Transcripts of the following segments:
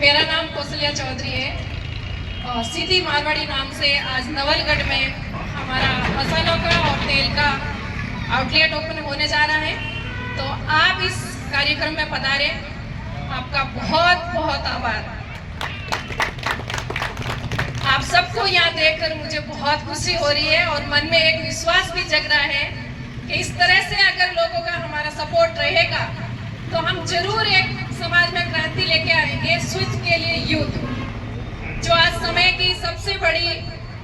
मेरा नाम कौशल्या चौधरी है और सीधी मारवाड़ी नाम से आज नवलगढ़ में हमारा मसालों का और तेल का आउटलेट ओपन होने जा रहा है। तो आप इस कार्यक्रम में पधारे, आपका बहुत बहुत आभार। आप सबको यहाँ देखकर मुझे बहुत खुशी हो रही है और मन में एक विश्वास भी जग रहा है कि इस तरह से अगर लोगों का हमारा सपोर्ट रहेगा तो हम जरूर एक समाज में क्रांति लेके आएंगे। स्विच के लिए यूथ, जो आज समय की सबसे बड़ी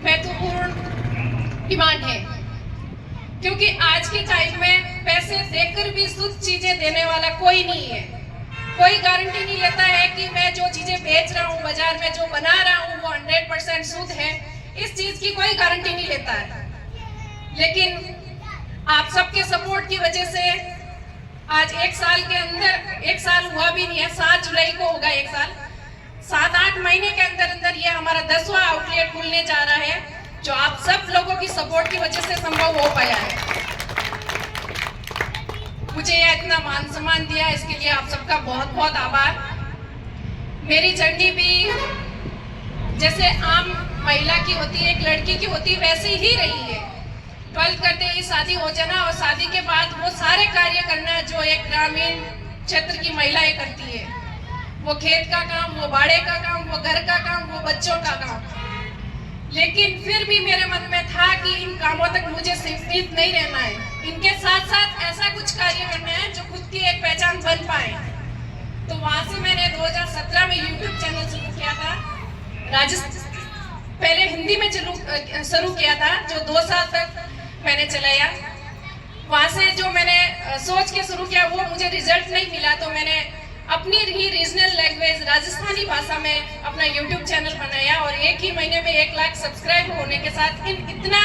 महत्वपूर्ण डिमांड है, क्योंकि आज के टाइम में पैसे देकर भी शुद्ध चीजें देने वाला कोई नहीं है। कोई गारंटी नहीं लेता है कि मैं जो चीजें बेच रहा हूँ, बाजार में जो बना रहा हूँ वो 100% शुद्ध है। इस चीज की कोई गारंटी नहीं लेता है। लेकिन आप सबके सपोर्ट की वजह से आज एक साल के अंदर, एक साल हुआ भी नहीं है, 7 जुलाई को होगा एक साल, 7-8 महीने के अंदर अंदर ये हमारा 10वां आउटलेट खुलने जा रहा है, जो आप सब लोगों की सपोर्ट की वजह से संभव हो पाया है। मुझे यह इतना मान सम्मान दिया, इसके लिए आप सबका बहुत बहुत आभार। मेरी जर्नी भी जैसे आम महिला की होती है, एक लड़की की होती है, वैसे ही रही है। 12th करते ही शादी हो जाना और शादी के बाद वो सारे कार्य करना जो एक ग्रामीण क्षेत्र की महिलाएं करती है, वो खेत का काम, वो बाड़े का काम, वो घर का काम, वो बच्चों का काम। लेकिन फिर भी मेरे मन में था कि इन कामों तक मुझे सीमित नहीं रहना है, इनके साथ साथ ऐसा कुछ कार्य करना है जो खुद की एक पहचान बन पाए। तो वहां से मैंने 2017 में YouTube चैनल शुरू किया था। पहले हिंदी में शुरू किया था, जो 2 साल तक मैंने चलाया। वहां से जो मैंने सोच के शुरू किया वो मुझे रिजल्ट नहीं मिला, तो मैंने अपनी ही रीजनल लैंग्वेज राजस्थानी भाषा में अपना YouTube चैनल बनाया और एक ही महीने में 1 लाख सब्सक्राइब होने के साथ इतना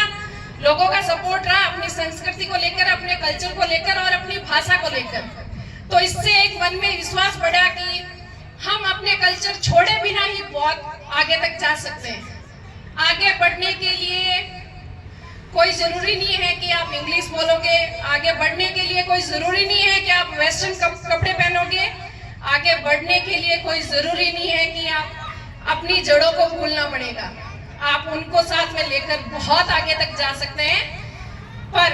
लोगों का सपोर्ट रहा अपनी संस्कृति को लेकर, अपने कल्चर को लेकर और अपनी भाषा को लेकर। तो इससे एक मन में विश्वास बढ़ा कि हम अपने कल्चर छोड़े बिना ही बहुत आगे तक जा सकते हैं। आगे बढ़ने के लिए कोई जरूरी नहीं है कि आप इंग्लिश बोलोगे, आगे बढ़ने के लिए कोई जरूरी नहीं है कि आप वेस्टर्न कपड़े पहनोगे, आगे बढ़ने के लिए कोई जरूरी नहीं है कि आप अपनी जड़ों को भूलना पड़ेगा। आप उनको साथ में लेकर बहुत आगे तक जा सकते हैं, पर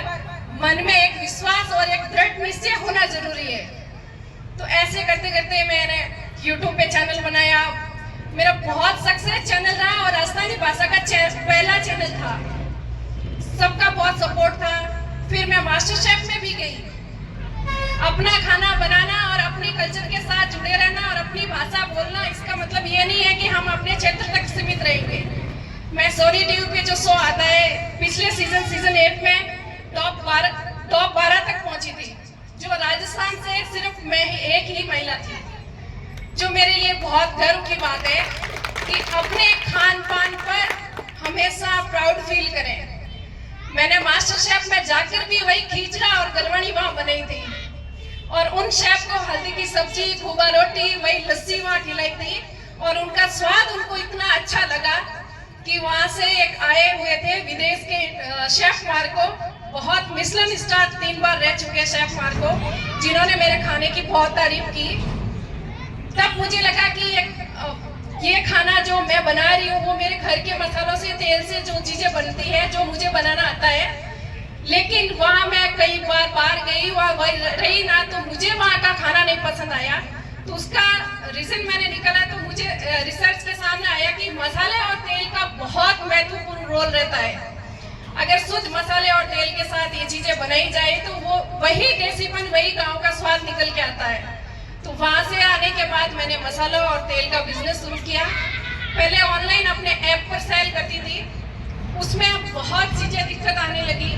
मन में एक विश्वास और एक दृढ़ निश्चय होना जरूरी है। तो ऐसे करते करते मैंने YouTube पे चैनल बनाया। मेरा बहुत सक्सेस चैनल रहा और राजस्थानी भाषा का पहला चैनल था। सबका बहुत सपोर्ट था। फिर मैं मास्टर शेफ में भी गई। अपना खाना बनाना और अपने कल्चर के साथ जुड़े रहना और अपनी भाषा बोलना, इसका मतलब ये नहीं है कि हम अपने क्षेत्र तक सीमित रहेंगे। मैं सोनी टीवी पे जो शो आता है, पिछले सीजन 8 में टॉप 12 तक पहुंची थी, जो राजस्थान से सिर्फ मैं एक ही महिला थी, जो मेरे लिए बहुत गर्व की बात है कि अपने खान पान पर हमेशा प्राउड फील करें। मैंने मास्टर शेफ में जाकर भी वही खींचड़ा और गलवणी वहां बनाई थी और उन शेफ को हल्दी की सब्जी, खूबा रोटी, वही लस्सी वहां खिलाई थी और उनका स्वाद उनको इतना अच्छा लगा कि वहां से एक आए हुए थे विदेश के शेफ मार्को, बहुत मिशेलिन स्टार 3 बार रह चुके शेफ मार्को, जिन्होंने मेरे खाने की बहुत तारीफ की। तब मुझे लगा कि ये खाना जो मैं बना रही हूँ वो मेरे घर के मसालों से, तेल से जो चीजें बनती है, जो मुझे बनाना आता है। लेकिन वहाँ मैं कई बार गई, वहाँ रही ना, तो मुझे वहाँ का खाना नहीं पसंद आया। तो उसका रीजन मैंने निकाला तो मुझे रिसर्च के सामने आया कि मसाले और तेल का बहुत महत्वपूर्ण रोल रहता है। अगर शुद्ध मसाले और तेल के साथ ये चीजें बनाई जाए तो वो वही देसीपन, वही गाँव का स्वाद निकल के आता है। तो वहां से आने के बाद मैंने मसालों और तेल का बिजनेस शुरू किया। पहले ऑनलाइन अपने ऐप पर सेल करती थी, उसमें बहुत चीजें दिक्कत आने लगी।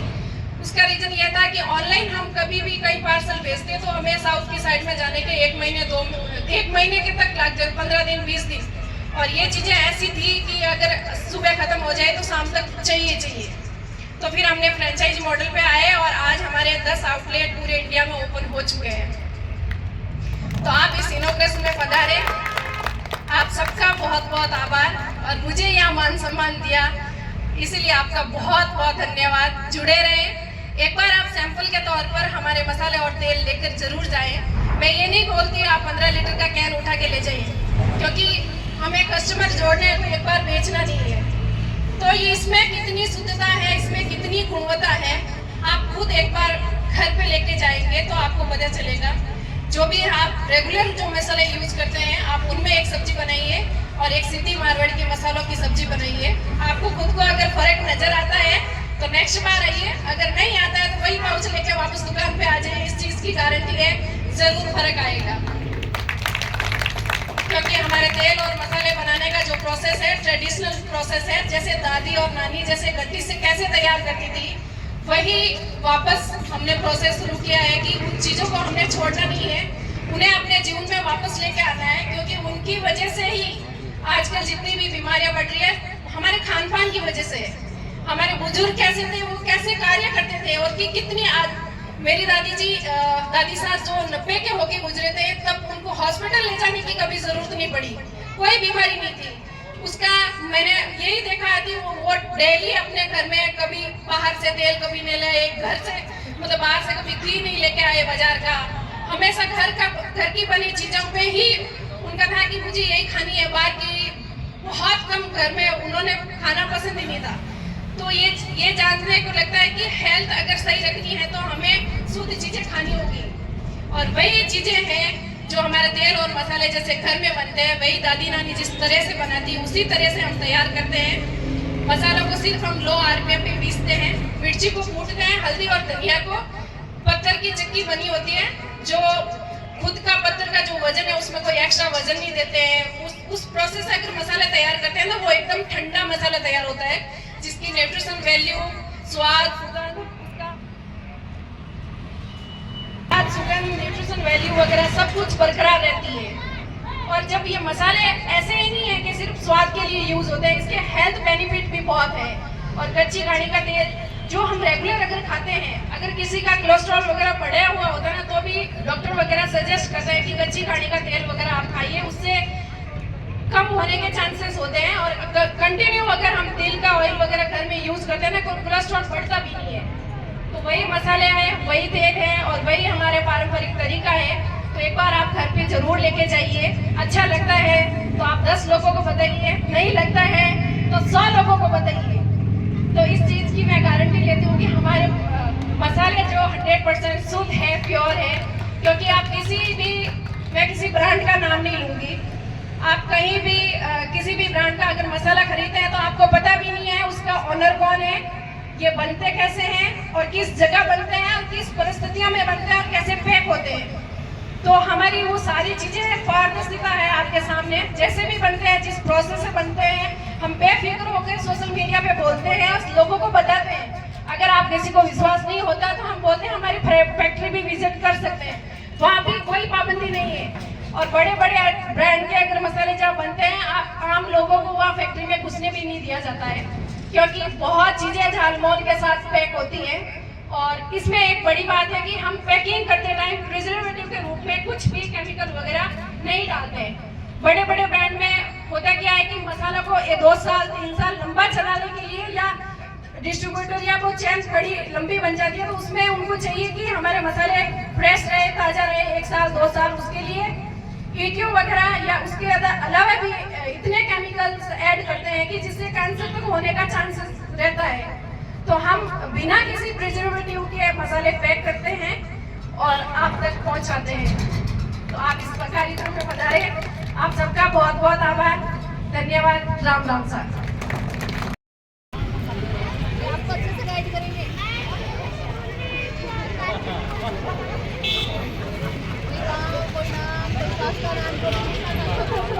उसका रीजन यह था कि ऑनलाइन हम कभी भी कई पार्सल भेजते तो हमें साउथ की साइड में जाने के 1 महीने के तक लग जाए, 15 दिन 20 दिन। और ये चीजें ऐसी थी कि अगर सुबह खत्म हो जाए तो शाम तक चाहिए। तो फिर हमने फ्रेंचाइज मॉडल पे आए और आज हमारे 10 आउटलेट पूरे इंडिया में ओपन हो चुके हैं। तो आप इस इनॉग्रेशन में पधारे, आप सबका बहुत बहुत आभार और मुझे यहाँ मान सम्मान दिया, इसीलिए आपका बहुत बहुत धन्यवाद। जुड़े रहें। एक बार आप सैंपल के तौर पर हमारे मसाले और तेल लेकर जरूर जाएं। मैं ये नहीं बोलती आप 15 लीटर का कैन उठा के ले जाइए, क्योंकि हमें कस्टमर जोड़ने को एक बार बेचना नहीं है। तो ये इसमें कितनी शुद्धता है, इसमें कितनी गुणवत्ता है, आप खुद एक बार घर पे लेके जाएंगे तो आपको पता चलेगा। जो भी आप रेगुलर जो मसाले यूज करते हैं, आप उनमें एक सब्जी बनाइए और एक सिंधी मारवाड़ी के मसालों की सब्जी बनाइए। आपको खुद को अगर फर्क नजर आता है तो नेक्स्ट बार आइए, अगर नहीं आता है तो वही पाउच लेके वापस दुकान पे आ जाइए। इस चीज की गारंटी है, जरूर फर्क आएगा। क्योंकि हमारे तेल और मसाले बनाने का जो प्रोसेस है ट्रेडिशनल प्रोसेस है, जैसे दादी और नानी जैसे गट्टी से कैसे तैयार करती थी, वही वापस हमने प्रोसेस शुरू किया है कि उन चीज़ों को हमने छोड़ना नहीं है, उन्हें अपने जीवन में वापस लेके आना है। क्योंकि उनकी वजह से ही आजकल जितनी भी बीमारियां बढ़ रही है, हमारे खान पान की वजह से है। हमारे बुजुर्ग कैसे थे, वो कैसे कार्य करते थे, और कि कितनी मेरी दादी सास जो 90 के होके गुजरे थे, तब उनको हॉस्पिटल ले जाने की कभी जरूरत नहीं पड़ी, कोई बीमारी नहीं थी। उसका मैंने यही देखा है कि वो डेली अपने घर में कभी बाहर से तेल कभी नहीं लाए, घर से मतलब बाहर से कभी घी नहीं लेके आए बाजार का, हमेशा घर की बनी चीजों पे ही उनका था कि मुझे यही खानी है। बाकी बहुत कम घर में उन्होंने खाना पसंद ही नहीं था। तो ये जानने को लगता है कि हेल्थ अगर सही रखनी है तो हमें शुद्ध चीजें खानी होगी, और वही चीजें हैं जो हमारे तेल और मसाले जैसे घर में बनते हैं, वही दादी नानी जिस तरह से बनाती है उसी तरह से हम तैयार करते हैं। मसालों को सिर्फ हम लो आरपीएम पे पीसते हैं, मिर्ची को कूटते हैं, हल्दी और धनिया को पत्थर की चक्की बनी होती है, जो खुद का पत्थर का जो वजन है उसमें कोई एक्स्ट्रा वजन नहीं देते हैं। उस प्रोसेस से अगर मसाला तैयार करते हैं ना, वो एकदम ठंडा मसाला तैयार होता है, जिसकी न्यूट्रिशन वैल्यू, स्वाद, सुगंध, न्यूट्रिशन वैल्यू वगैरह सब कुछ बरकरार रहती है। और जब ये मसाले ऐसे ही नहीं है कि सिर्फ स्वाद के लिए यूज होते हैं, इसके हेल्थ बेनिफिट भी बहुत है। और कच्ची घानी का तेल जो हम रेगुलर अगर खाते हैं, अगर किसी का कोलेस्ट्रॉल वगैरह बढ़ा हुआ होता है ना, तो भी डॉक्टर वगैरह सजेस्ट करते हैं कि कच्ची घानी का तेल वगैरह आप खाइए, उससे कम होने के चांसेस होते हैं। और कंटिन्यू अगर हम तिल का ऑयल वगैरह घर में यूज करते हैं ना, कोलेस्ट्रॉल बढ़ता भी नहीं है। तो वही मसाले हैं, वही तेल है और वही हमारे पारंपरिक तरीका है। तो एक बार आप घर पे जरूर लेके जाइए। अच्छा लगता है तो आप 10 लोगों को बताइए, नहीं लगता है तो 100 लोगों को बताइए। तो इस चीज की मैं गारंटी लेती हूँ कि हमारे मसाले जो 100% शुद्ध है, प्योर है। क्योंकि आप मैं किसी ब्रांड का नाम नहीं लूंगी, आप कहीं भी किसी भी ब्रांड का अगर मसाला खरीदते हैं तो आपको पता भी नहीं है उसका ओनर कौन है, ये बनते कैसे हैं और किस जगह बनते हैं और किस परिस्थितियों में बनते हैं और कैसे पैक होते हैं। तो हमारी वो सारी चीजें पारदर्शिता है आपके सामने, जैसे भी बनते हैं, जिस प्रोसेस से बनते हैं, हम बेफिक्र होकर सोशल मीडिया पे बोलते हैं और लोगों को बताते हैं। अगर आप किसी को विश्वास नहीं होता तो हम बोलते हैं हमारी फैक्ट्री भी विजिट कर सकते हैं, वहाँ भी कोई पाबंदी नहीं है। और बड़े बड़े ब्रांड के अगर मसाले जहाँ बनते हैं, आम लोगों को वहाँ फैक्ट्री में घुसने भी नहीं दिया जाता है, क्योंकि बहुत चीजें झालमोल के साथ पैक होती हैं। और इसमें एक बड़ी बात है कि हम पैकिंग करते टाइम प्रिजर्वेटिव के रूप में कुछ भी केमिकल वगैरह नहीं डालते हैं। बड़े बड़े ब्रांड में होता क्या है कि मसाला को 2 साल 3 साल लंबा चलाने के लिए, या डिस्ट्रीब्यूटर या वो चेन बड़ी लंबी बन जाती है, तो उसमें उनको चाहिए कि हमारे मसाले फ्रेश रहे, ताजा रहे, 1 साल 2 साल, उसके लिए EQ वगैरह या उसके अलावा भी इतने केमिकल्स ऐड करते हैं कि जिससे कैंसर तक होने का चांसेस रहता है। तो हम बिना किसी प्रिजर्वेटिव के मसाले पैक करते हैं और आप तक पहुंचाते हैं। तो आप इस कार्यक्रम में पधारे, आप सबका बहुत बहुत आभार, धन्यवाद। राम राम सर। आपको अच्छे से गाइड करेंगे। कोई नाम, कोई खास का नाम, हेलो।